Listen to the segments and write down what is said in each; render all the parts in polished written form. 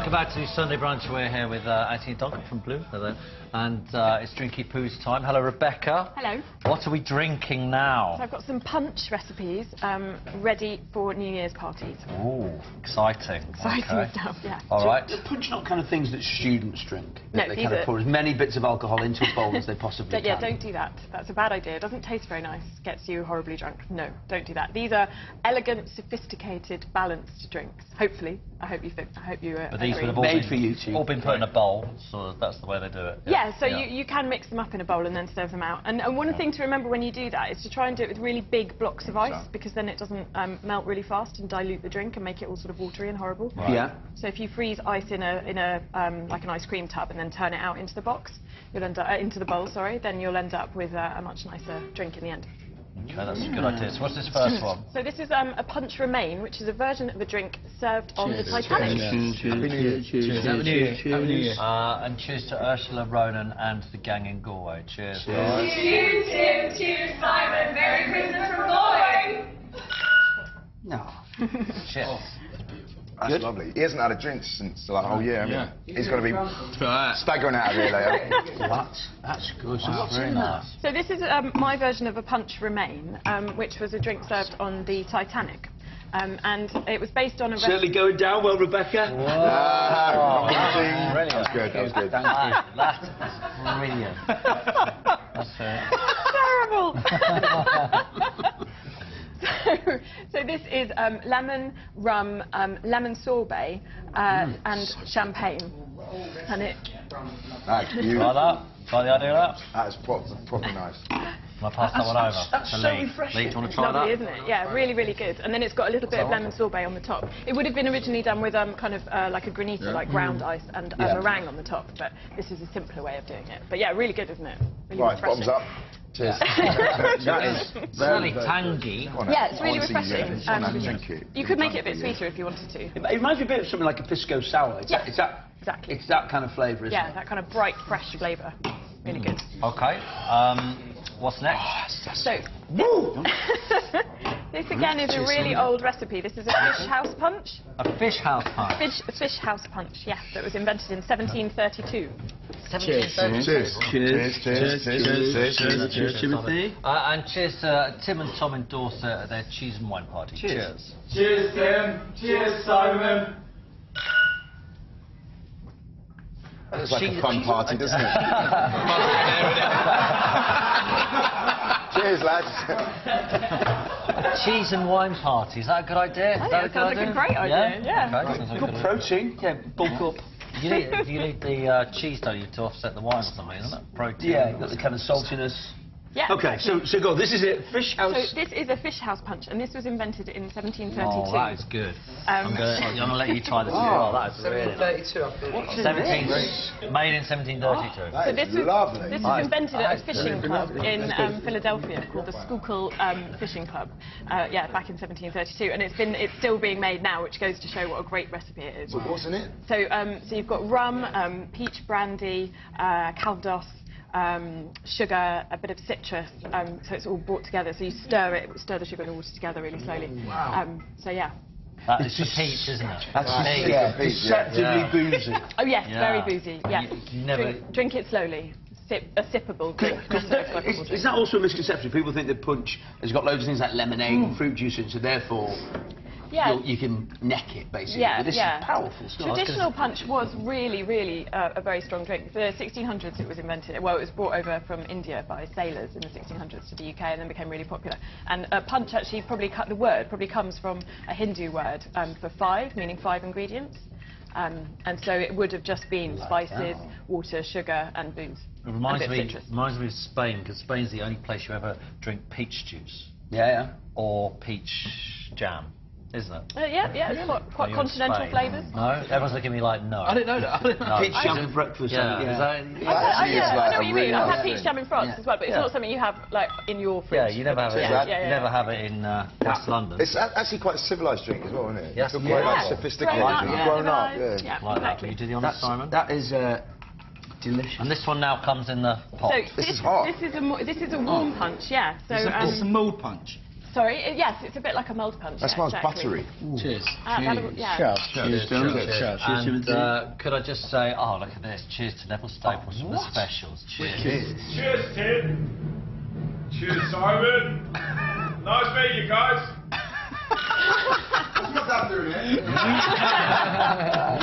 Welcome back to Sunday Brunch. We're here with Anthony Duncan from Bloom, and it's Drinky Poo's time. Hello, Rebecca. Hello. What are we drinking now? So I've got some punch recipes ready for New Year's parties. Ooh, exciting. Exciting stuff, yeah. All right. The punch not kind of things that students drink. No, they these kind of are... pour as many bits of alcohol into a bowl as they possibly can. Yeah, don't do that. That's a bad idea. It doesn't taste very nice. Gets you horribly drunk. No, don't do that. These are elegant, sophisticated, balanced drinks. Hopefully. I hope you But these would have all been put in a bowl, so that's the way they do it. Yeah, so you can mix them up in a bowl and then serve them out. And one thing to remember when you do that is to try and do it with really big blocks of ice, because then it doesn't melt really fast and dilute the drink and make it all sort of watery and horrible. Right. Yeah. So if you freeze ice in a like an ice cream tub and then turn it out into the box, you'll end up into the bowl. Sorry, then you'll end up with a much nicer drink in the end. Okay, that's a good idea. So what's this first one? So this is a punch remain, which is a version of a drink served on the Titanic. And cheers to Ursula Ronan and the gang in Galway. Cheers. To you, Tim, to you, Simon. Merry Christmas from Galway. No. Cheers. That's Good. lovely. He hasn't had a drink since the whole year. He's going to be staggering out of here later. That's good. Wow, very nice. So this is my version of a punch remain, which was a drink served on the Titanic. And it was based on a... Certainly going down well, Rebecca. Brilliant. That was good, that was good. That's brilliant. That's Terrible! So this is lemon, rum, lemon sorbet, and champagne. And it... That's Like beautiful. that? Like the idea of that? That is proper nice. Can I pass that one over? That's to so Lee. refreshing. Lee, do you want to try Lovely, that? isn't it? Yeah, really, really good. And then it's got a little bit of lemon sorbet on the top. It would have been originally done with like a granita, like ground ice, and meringue on the top. But this is a simpler way of doing it. But yeah, really good, isn't it? Really Right, refreshing. bottoms up. Cheers. That is certainly tangy. Yeah, it's really refreshing. Drink it. You could make it a bit sweeter if you wanted to. It reminds me a bit of something like a pisco sour. It's Exactly. It's that kind of flavour, isn't Yeah, it? that kind of bright, fresh flavour. Really good. Okay. What's next? So, this again is a really old recipe. This is a fish house punch. A fish house punch. Fish house punch, yeah, that was invented in 1732. Cheers. Timothy. And cheers to Tim and Tom in Dorset at their cheese and wine party. Cheers. Cheers, Tim. Cheers, Simon. It's like a fun party, doesn't it? Cheers, lads. Cheese and wine party, is that a good idea? Is that a good sounds idea? like a great idea, yeah. Okay, sounds like a Good good protein. Yeah, bulk up. You need the cheese, don't you, to offset the wine or something, isn't it? Protein. Yeah, you've got the kind of saltiness. Yeah. Okay, so go. This is it. Fish house. So this is a fish house punch, and this was invented in 1732. Oh, that is good. I'm gonna let you try this as well. That is really nice. 1732, made in 1732. That is This lovely. was invented at a fishing club in Philadelphia called the Schuylkill Fishing Club. Yeah, back in 1732, and it's still being made now, which goes to show what a great recipe it is. So what's in it? So so you've got rum, peach brandy, calvados. Sugar, a bit of citrus, so it's all brought together. So you stir the sugar and the water together really slowly. Wow. So yeah. That is the peach, isn't it? That's deceptively boozy. Oh yes, Yeah. very boozy. Yeah. You never... Drink it slowly. A sippable drink. Is that also a misconception? People think that punch has got loads of things like lemonade and fruit juice in, so therefore you can neck it, basically. Yeah, but this is powerful stuff. Traditional punch was really, really a very strong drink. For the 1600s it was invented, well, it was brought over from India by sailors in the 1600s to the UK and then became really popular. And punch actually the word probably comes from a Hindu word for 5, meaning 5 ingredients. And so it would have just been spices, water, sugar and booze. It reminds me of Spain, because Spain's the only place you ever drink peach juice. Yeah. Or peach jam. Isn't it? Yeah, it's quite continental flavours. No? Everyone's looking at me like, no. I didn't know that. No. Peach jam for breakfast. Yeah. I know what you mean. I've had peach jam in France as well, but it's not something you have like in your fridge. Yeah, you never have it. You never have it in West London. It's actually quite a civilised drink as well, isn't it? Yes. It's quite sophisticated. Grown up. Yeah, Like that. exactly. You do the honours, Simon? That is delicious. And this one now comes in the pot. So This is hot. This is a warm punch, yeah. So It's a mulled punch. Sorry, yes, it's a bit like a mulled punch. That smells buttery. Cheers. Yeah. Cheers. Could I just say, oh, look at this. Cheers to Neville Staples from the specials. Cheers. Cheers, Tim. Cheers, Simon. Nice meeting you guys. What's that doing here?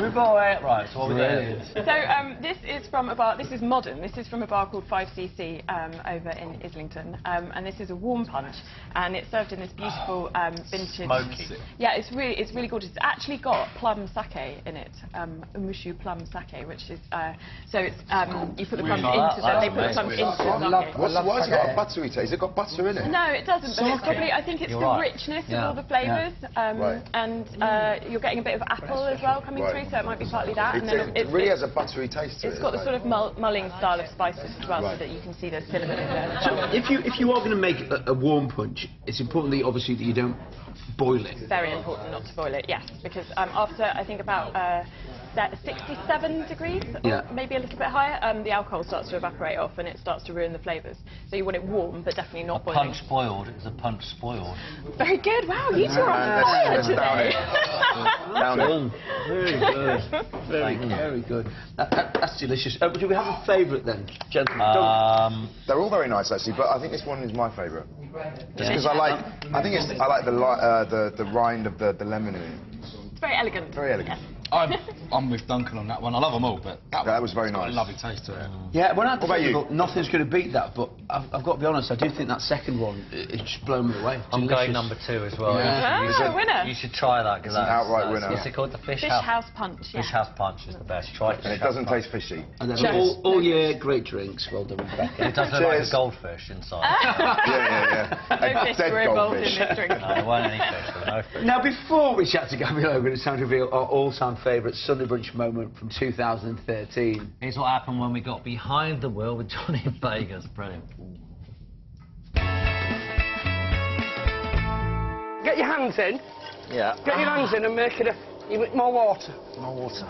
Move away. Right, so what we doing? So this is from a bar. This is modern. This is from a bar called 5cc over in Islington, and this is a warm punch, and it's served in this beautiful vintage. Smoky. Yeah, it's really gorgeous. It's actually got plum sake in it, umushu plum sake, which is so it's you put the plums into the they put the plums into the sake. Why has it got a buttery taste? Has it got butter in it? No, it doesn't. But it's probably I think it's You're the right. richness of all the flavours, and you're getting a bit of apple as well coming through, so it might be partly that. And then It really has a buttery taste to it. it's got the sort of mulling style of spices as well, so that you can see the cinnamon in there as well. If you are going to make a warm punch, it's important that obviously that you don't boil it. Very important not to boil it, yes, because after I think about 67 degrees, or maybe a little bit higher, the alcohol starts to evaporate off and it starts to ruin the flavours. So you want it warm, but definitely not boiling. Punch boiled is a punch spoiled. Very good. Wow, you two are on fire today. Down it. Very good. Very good. That's delicious. Do we have a favourite then, gentlemen? They're all very nice actually, but I think this one is my favourite. Just because I like the rind of the lemon in it. It's very elegant. Very elegant. Yes. I'm with Duncan on that one. I love them all, but that was very nice. Got a lovely taste to it. Yeah, when I What about you? nothing's going to beat that, but I've got to be honest, I do think that second one, it's just blown me away. I'm going number 2 as well. Ah, winner. You should try that because It's an outright winner. What's it called? The fish House punch. Yeah. Fish house punch is the best. Try And it doesn't taste fishy. And then all year, great drinks. Well done, Rebecca. It does look like a Cheers. goldfish inside. Yeah. No fish Dead were involved in goldfish. this drink. No, there weren't any fish. There were no fish. Now, before we chat to Gabby Logan, it's time to reveal our all-time favourite Sunday brunch moment from 2013. Here's what happened when we got behind the wheel with Johnny in Vegas. Brilliant. Get your hands in. Yeah. Get your hands in and make it more water. More water.